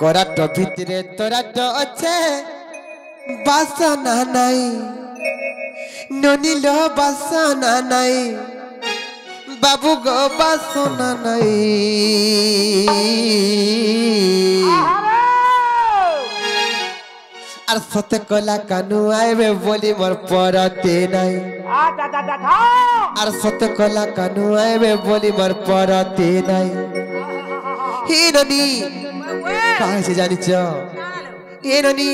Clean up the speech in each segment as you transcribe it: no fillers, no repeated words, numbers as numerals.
कराट भितरे तोराट अच्छे बासना नाई ननील बासना नाई बाबू गो बासना नाई और सत्य कला कानू आए बोली मोर परते नाई और सत्य कला कानू आए बोली मोर परते नाई हे ननी कहाँ से जानी ये ननी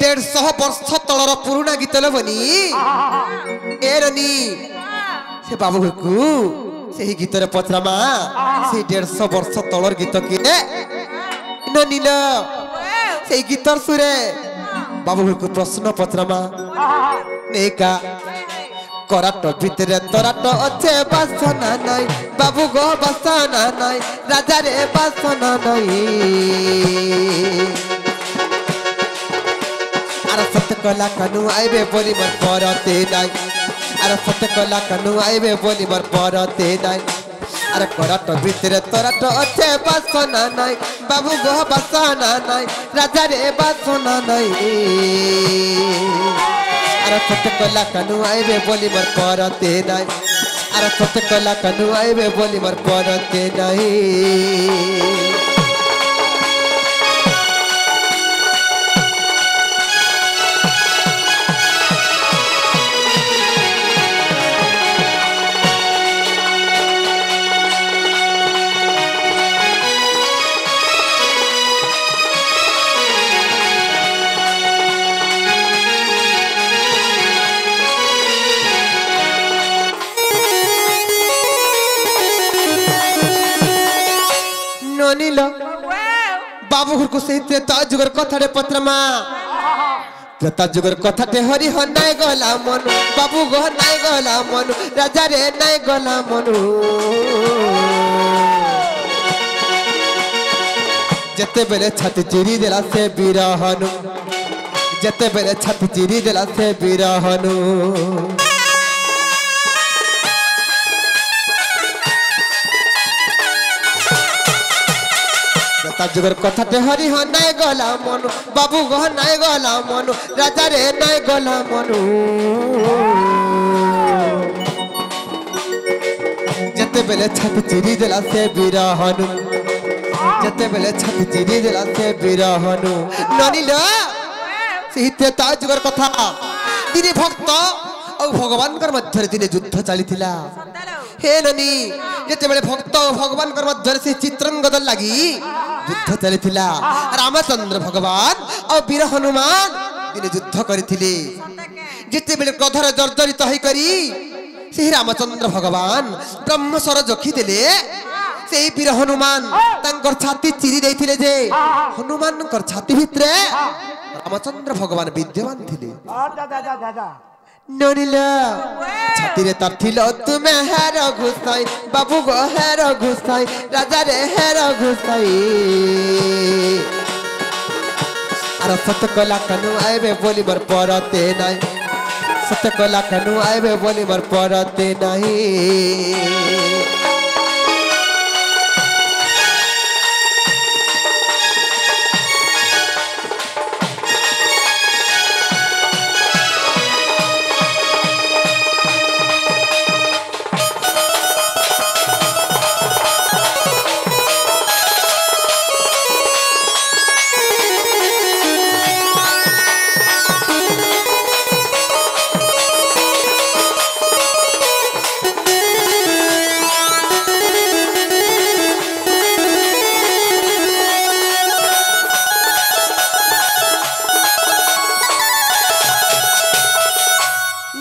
150 वर्ष तलर पुराना गीत लबनी ए ननी से बाबू को से गीत पचरामा से 150 वर्ष तलर गीत किए ननी ल से गीतर सुरे बाबू को प्रश्न पचरामा नेका कराट भितरे तोराट अच्छे बासना नाई बाबू गो बासना नाई राजा रे बासना नाई अरे सत्य कला कानू आइबे बोली मोर परते नाई अरे सत्य कला कानू आइबे बोली मोर परते नाई अरे कराट भितरे तोराट अच्छे बासना नाई बाबू गो बासना नाई राजा रे बासना नाई अरे सत्य कला कानू आइबे बोली मोर परते नाई अरे सत्य कला कानू आइबे बोली मोर परते नाई बाबू घर को सही त्रेता जुगर कथारे पत्रमा त्रेता जुगर कथाटे हरि हो नाय गला मनु बाबू गो नाय गला मनु राजा रे नाय गला मनु जते बेले छाती चिरी देला से बिरहनु जते बेले छाती चिरी देला से बिरहनु जुगर कथाटे हरि हो नाय गला मनु बाबू गो नाय गला मनु राजा रे नाय गला मनु जते बेले छाती चिरी देला से बिरहनु जते बेले छाती चिरी देला से बिरहनु ननील सीते ता जुगर कथा दिने भक्त और भगवान कर मध्य दिने युद्ध चलीथिला हे ननी जते बेले भक्त भगवान कर मध्य से चित्रंगद लगी युद्ध चलीथिला रामचंद्र भगवान और वीर हनुमान दिन युद्ध करथिले जते बेले क्रोधर जर्जरित होई करी से रामचंद्र भगवान ब्रह्मस्वर जोखी देले से वीर हनुमान तांकर छाती चिरी देथिले जे हनुमान कर छाती भितरे रामचंद्र भगवान विद्यमान थिले ननील छाती रे तार थिलो तुमे हेर घुसाई बाबू गो हेर घुसाई राजा रे हेर घुसाई अरे सत्य कला कानू आइबे बोली मोर परते नाई सत्य कला कानू आइबे बोली मोर परते नाई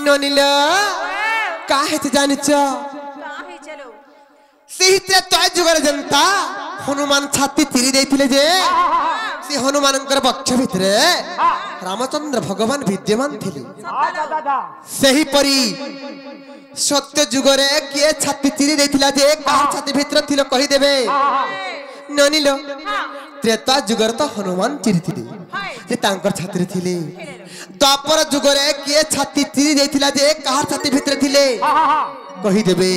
ननील काहे ते जानि छ काहे चलो सही त्रेता जुगर जनता हनुमान छाती चिरी देथिले जे से हनुमानकर पक्ष भितरे रामचंद्र भगवान विद्यमान थिले सही परी सत्य जुगरे के छाती चिरी देथिला जे कार छाती भितर थिलो कहि देबे ननील त्रेता जुगर तो हनुमान चिरी थिले जे तांकर छाती थिले द्वापर जुगरे के छाती चिरी देथिला जे कार छाती भितर थिले कही देबे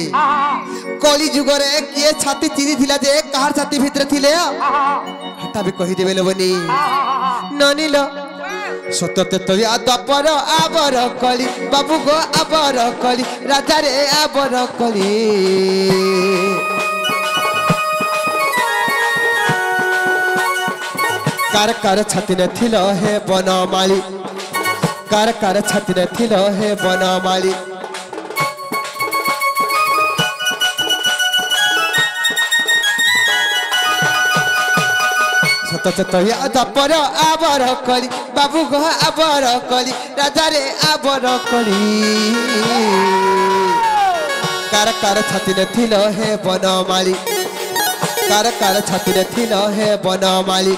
कली जुगरे किए छाती चिरी थिला जे कहार छाती भितर थिले हटा भी कही देबे लोबनी ननिल सतते तरिया द्वापर आबर कली बाबू गो आबर कली राजा रे आबर कली कार कार छाती ने थिल हे बनमाली कार कार छाती ने थिल हे बनमाली तया द्वापर आबर कली बाबू गो आबर कली राजा रे आबर कली कार कार छाती ने थिल हे बनमाली कार कार छाती ने थिल हे बनमाली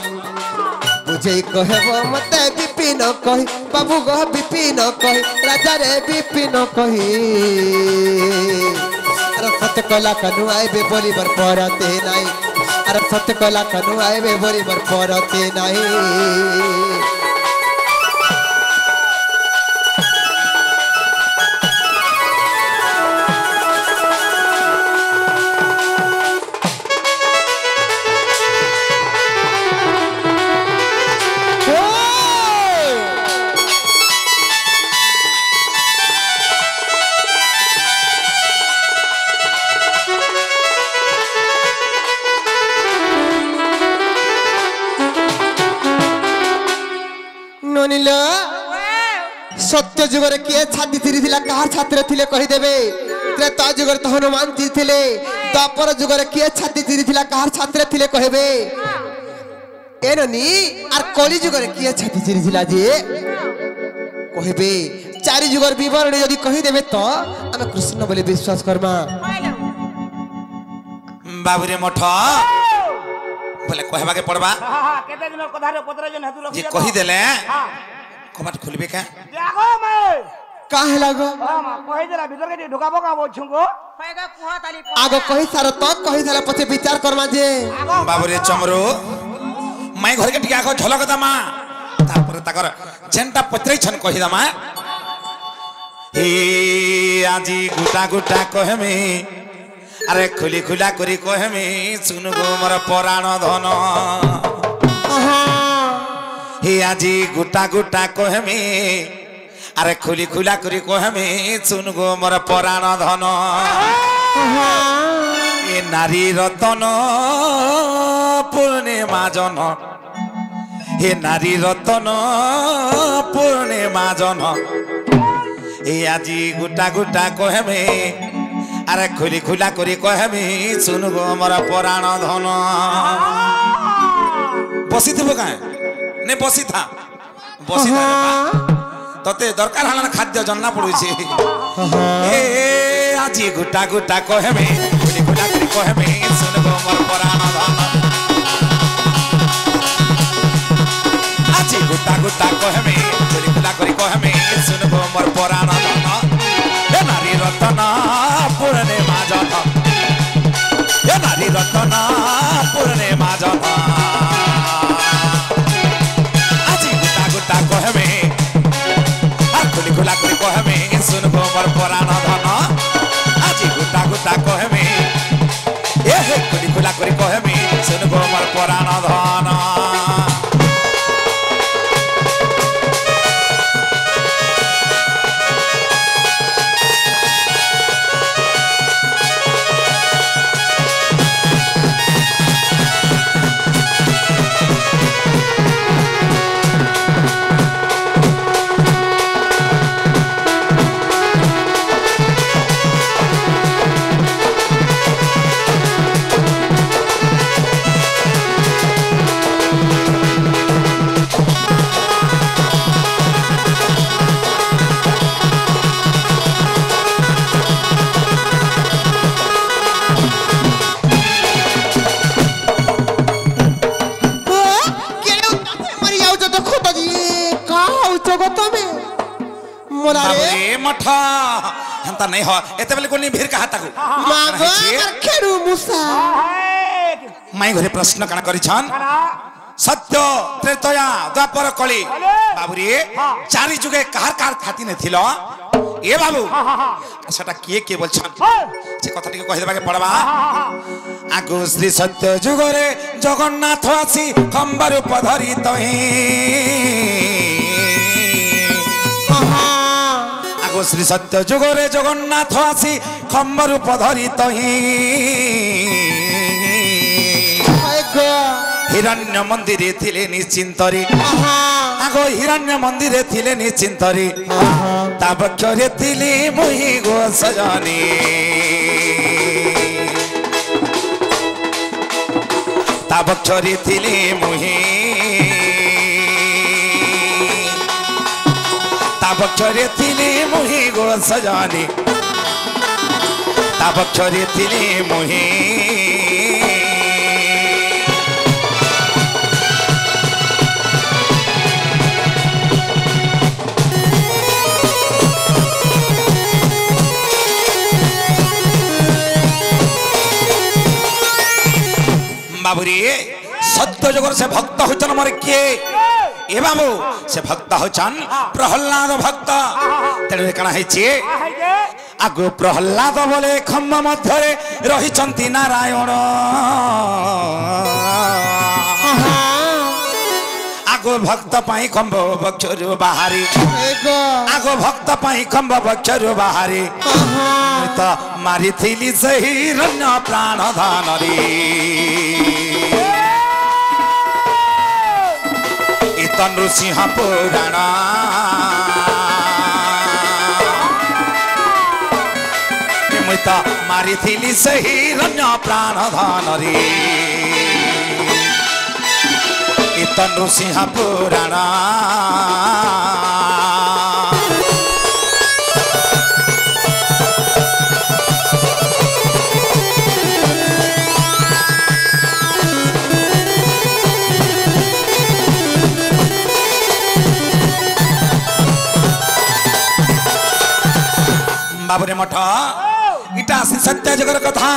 बुझे कहे मते विपिन कही बाबू गो विपिन कही राजा रे विपिन कही अरे सत्य कला कनु आइबे बोली बर परते नाही अरे सत्य कला कनु आइबे बोली बर परते नाही सत्य जुगर किए छाती चिरी थिला कहार छात्र थिले कहि देबे त्रेता जुगर तो हनुमान चिरी थिले द्वापर जुगर किए छाती चिरी थिला कहार छात्र थिले कहबे एननी आर कली जुगर किए छाती चिरी थिला जे कहबे चारि जुगर विवरण यदि कहि देबे तो हम कृष्ण बोले विश्वास करमा बाबूरे मठ बोले कहबा के पड़बा केते दिन कधारे 15 जन हेतु जे कहि देले कबाट खुलबे का जागो मैं काहे लागो हां कहि देला भीतर के ढुकाबो का बोछुंगो कहेगा कुहा ताली आगो कहि सारा तो कहि सारा पछे विचार करमा जे बाबूरे चमरो मैं घर के टिका को झलक दमा तापर ताकर जेंटा पत्रै छन कहि दमा हे आजी गुटा गुटा कहमे अरे खुली खुला करी कहमे सुन गो मोर पराण धन हे आजी गुटा गुटा कहमे अरे खुली खुला करी कहमे सुन गो मोर पराण धन ए नारी रतन पूर्णिमा जन हे नारी रतन पूर्णिमा जन ए आजी गुटा गुटा कहमे अरे खुली खुला करी कहमे सुन गो मोर पराण धन बसी थबो काहे ने बसी था तते दरकार हला खाद्य जन्ना पड़ुछि ए आजी गुटा गुटा कहमे खुली खुला करी कहमे सुन गो मोर पराण धन आजी गुटा गुटा कहमे खुली खुला करी कहमे सुन गो मोर पराण धन ए नारी रतन पूर्णिमा जन ए नारी रतन पूर्णिमा जन कहमे खुली खुला करी कहमे सुन गो मोर पराण धन आजी गुटा गुटा कहमे ए खुली खुला करी कहमे सुन गो मोर पराण धन मठ हंता नहीं हो एते बेले कोनी भीर का हाता को मागो खेडू मुसा माई घरे प्रश्न कना करी छन सत्य त्रेतया द्वापर कली बाबुरी चारि जुगे कहार कहार खाती ने थिलो এ বাবু সেটা কিয়ে কে বলছেন সে কথাটিকে কহে দেবাকে পড়বা আগু শ্রী সত্য যুগরে জগন্নাথ আসি খম্বার উপধরি তহি আগু শ্রী সত্য যুগরে জগন্নাথ আসি খম্বার উপধরি তহি হিরণ্য মন্দিরে থিলে নিশ্চিন্তরে আগো হিরণ্য মন্দিরে থিলে নিশ্চিন্তরে তা বক্ষরে থিলি মুহি গো সজনী তা বক্ষরে থিলি মুহি তা বক্ষরে থিলি মুহি গো সজনী তা বক্ষরে থিলি মুহি बाबूरी सत्य जगह से भक्त होचन मोर किए ए बाबू से भक्त होचन प्रहलाद भक्त तेरे कणा हेछि आगु प्रहलाद बोले खम्ब मध्य रही चंती नारायण आगु भक्त पाई खम्ब बक्षरु बाहरी आगु भक्त पाई खम्ब बक्षरु बाहरी तो मारी थिली सही रण्य प्राण धानरी नृसिंह पुराण मुई तो मारी थिली सही रण्य प्राण धनरी इत नृसिंह पुराण बाबूरे मठ इटा सत्य जगर कथा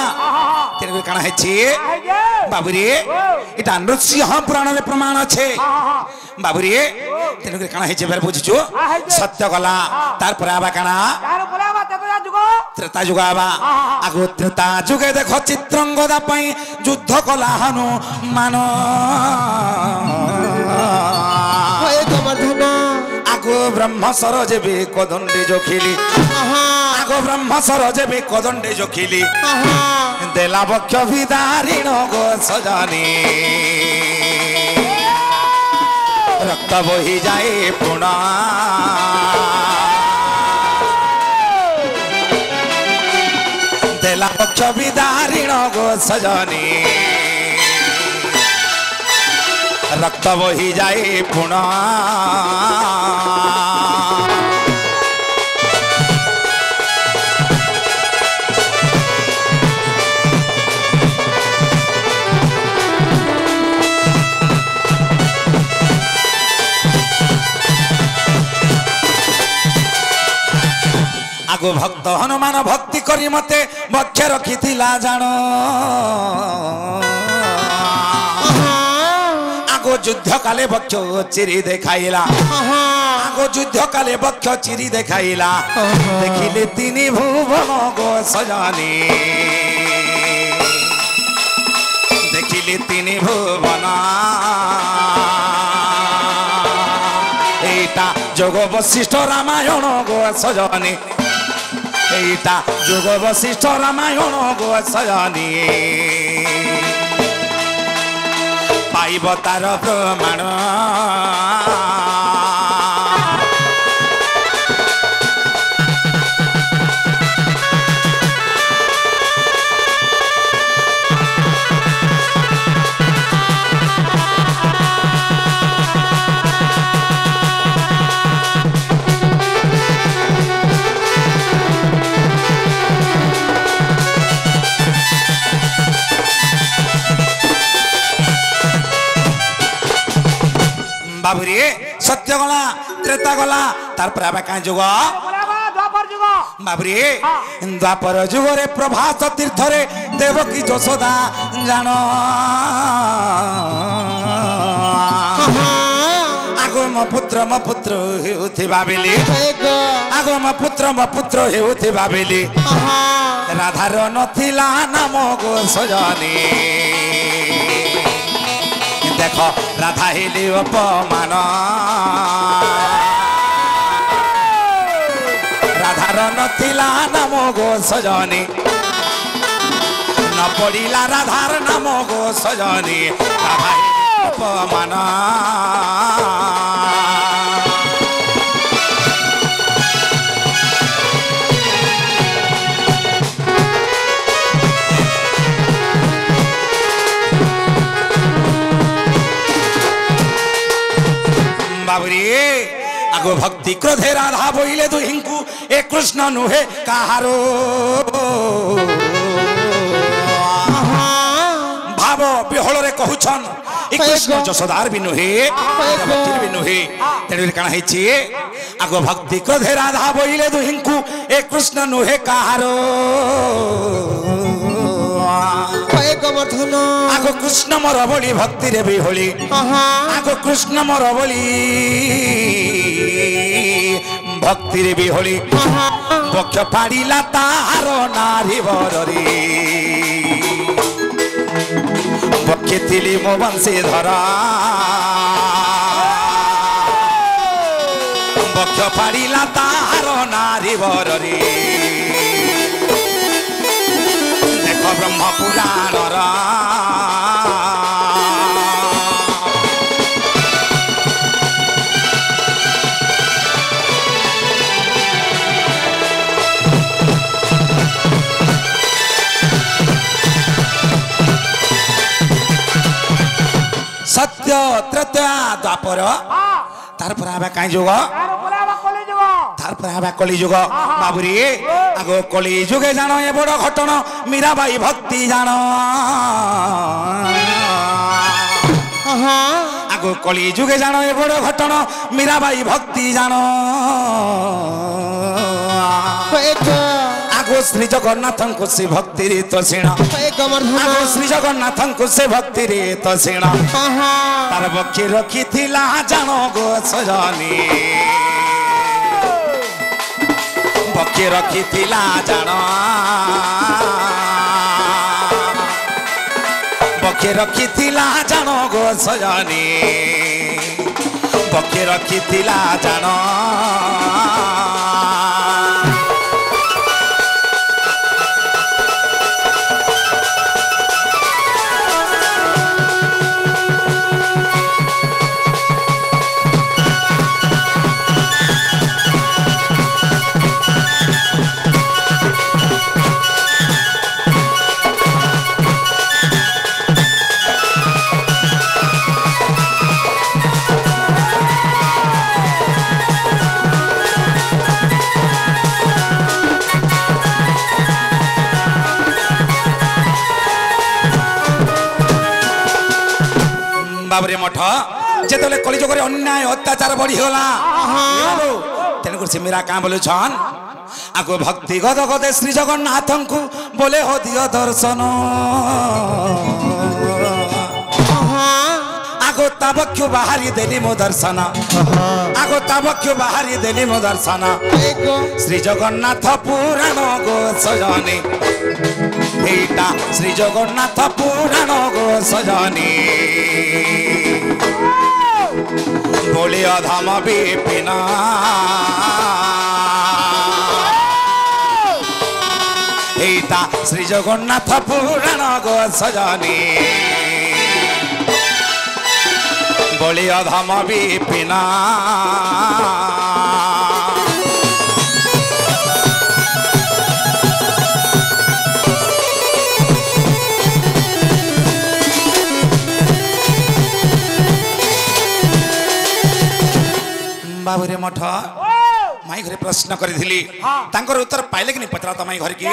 तेरे काना है छे बाबूरे इटा नृसिंह पुराण रे प्रमाण छे बाबूरे तेरे काना है छे बेर बुझिछु सत्य गला तार पर आबा काना तार पर आबा त्रेता जुग आबा आगो त्रेता जुगे देखो चित्रंगदा पई युद्ध कला हनु मानो होय गोवर्धन आगो ब्रह्म सरोज बे कोदंडे जोखिली आगो ब्रह्म सरोज बे कोदंडे जोखिली देला बक्ष विदारिण गो सजनी रक्त बही जाए पुणा देला बक्ष विदारिण गो सजनी रक्त बही जाए पुणा आगो भक्त हनुमान भक्ति करी मते बक्ष रखी जान आगो युद्ध काले बक्ष चिरी देखाइला आगो युद्ध काले बक्ष चिरी देखाइला देखिले तीनी भुवन गो सजनी देखिले तीनी भुवन एटा जोग वशिष्ठ रामायण गो सजनी एटा जोग वशिष्ठ रामायण गो सजनी पाइब तार प्रमाण बाबूरे सत्य गला त्रेता गला तार पर आबा काई जुग द्वापर जुग बाबूरे द्वापर जुग रे प्रभास तीर्थ रे देवकी यशोदा जानो आगो मो पुत्र पुत्र हेउथिबा बेली आगो मो पुत्र हेउथिबा बेली राधार नथिला नाम गो सजनी देख राधा हेली अपमान राधार नथिला नाम गो सजनी न पड़िला राधार नाम गो सजनी राधा अपमान बाबरी आगो भक्ति क्रोधे राधा बोइले दुहिंकु ए कृष्ण नुहे काहारो भाव बिहल रे कहउछन ए कृष्ण जसोदार भी नुहे भक्ति भी नुहे तेरे काना हेछि आगो भक्ति क्रोधे राधा बोइले दुहिंकु ए कृष्ण नुहे काहारो आगो कृष्ण मोर बोली भक्ति रे भी होली आगो कृष्ण मोर बोली भक्ति रे भी होली पक्ष पाड़िला तार नारी बररी पक्षे थिली मो बंशीधरा पक्ष पाड़िला तार नारी बररी ब्रह्म पुराण सत्य त्रेता द्वापर तार पर आबा काई जुग तार पर आबा कली जुग बाबुरी आगो कली जुगे जानो ए बड़ घटना मीराबाई भक्ति जानो आगो कली जुगे जानो ए बड़ घटना मीराबाई भक्ति जानो आगो श्री जगन्नाथ को से भक्ति रे तो सेना आगो श्री जगन्नाथ को से भक्ति रे तो सेना तार बक्षे रखी थिला जानो गो सजनी बक्षे रखी थिला जानो बक्षे रखी थिला जानो गो सजनी बक्षे रखी थिला जानो बाबरे मठ जेतले कलिजुग रे अन्याय अत्याचार बढ़ी होला तेन से मेरा का बोले छन आगो भक्ति गद गदे श्री जगन्नाथ को बोले हो दियो दर्शन आगो ताबक्यु बाहरी देली मो दर्शन आगो ताबक्यु बाहरी देली मो दर्शन श्री जगन्नाथ पुराण गो सजनी एटा श्री जगन्नाथ पुराण गो सजनी बोले अधम विपिन एटा श्री जगन्नाथ पुराण गो सजनी बोले अधम विपिन बाबुरे मठ माई घरे प्रश्न करी उत्तर पाइले कि नहीं पचरा तो माई घर की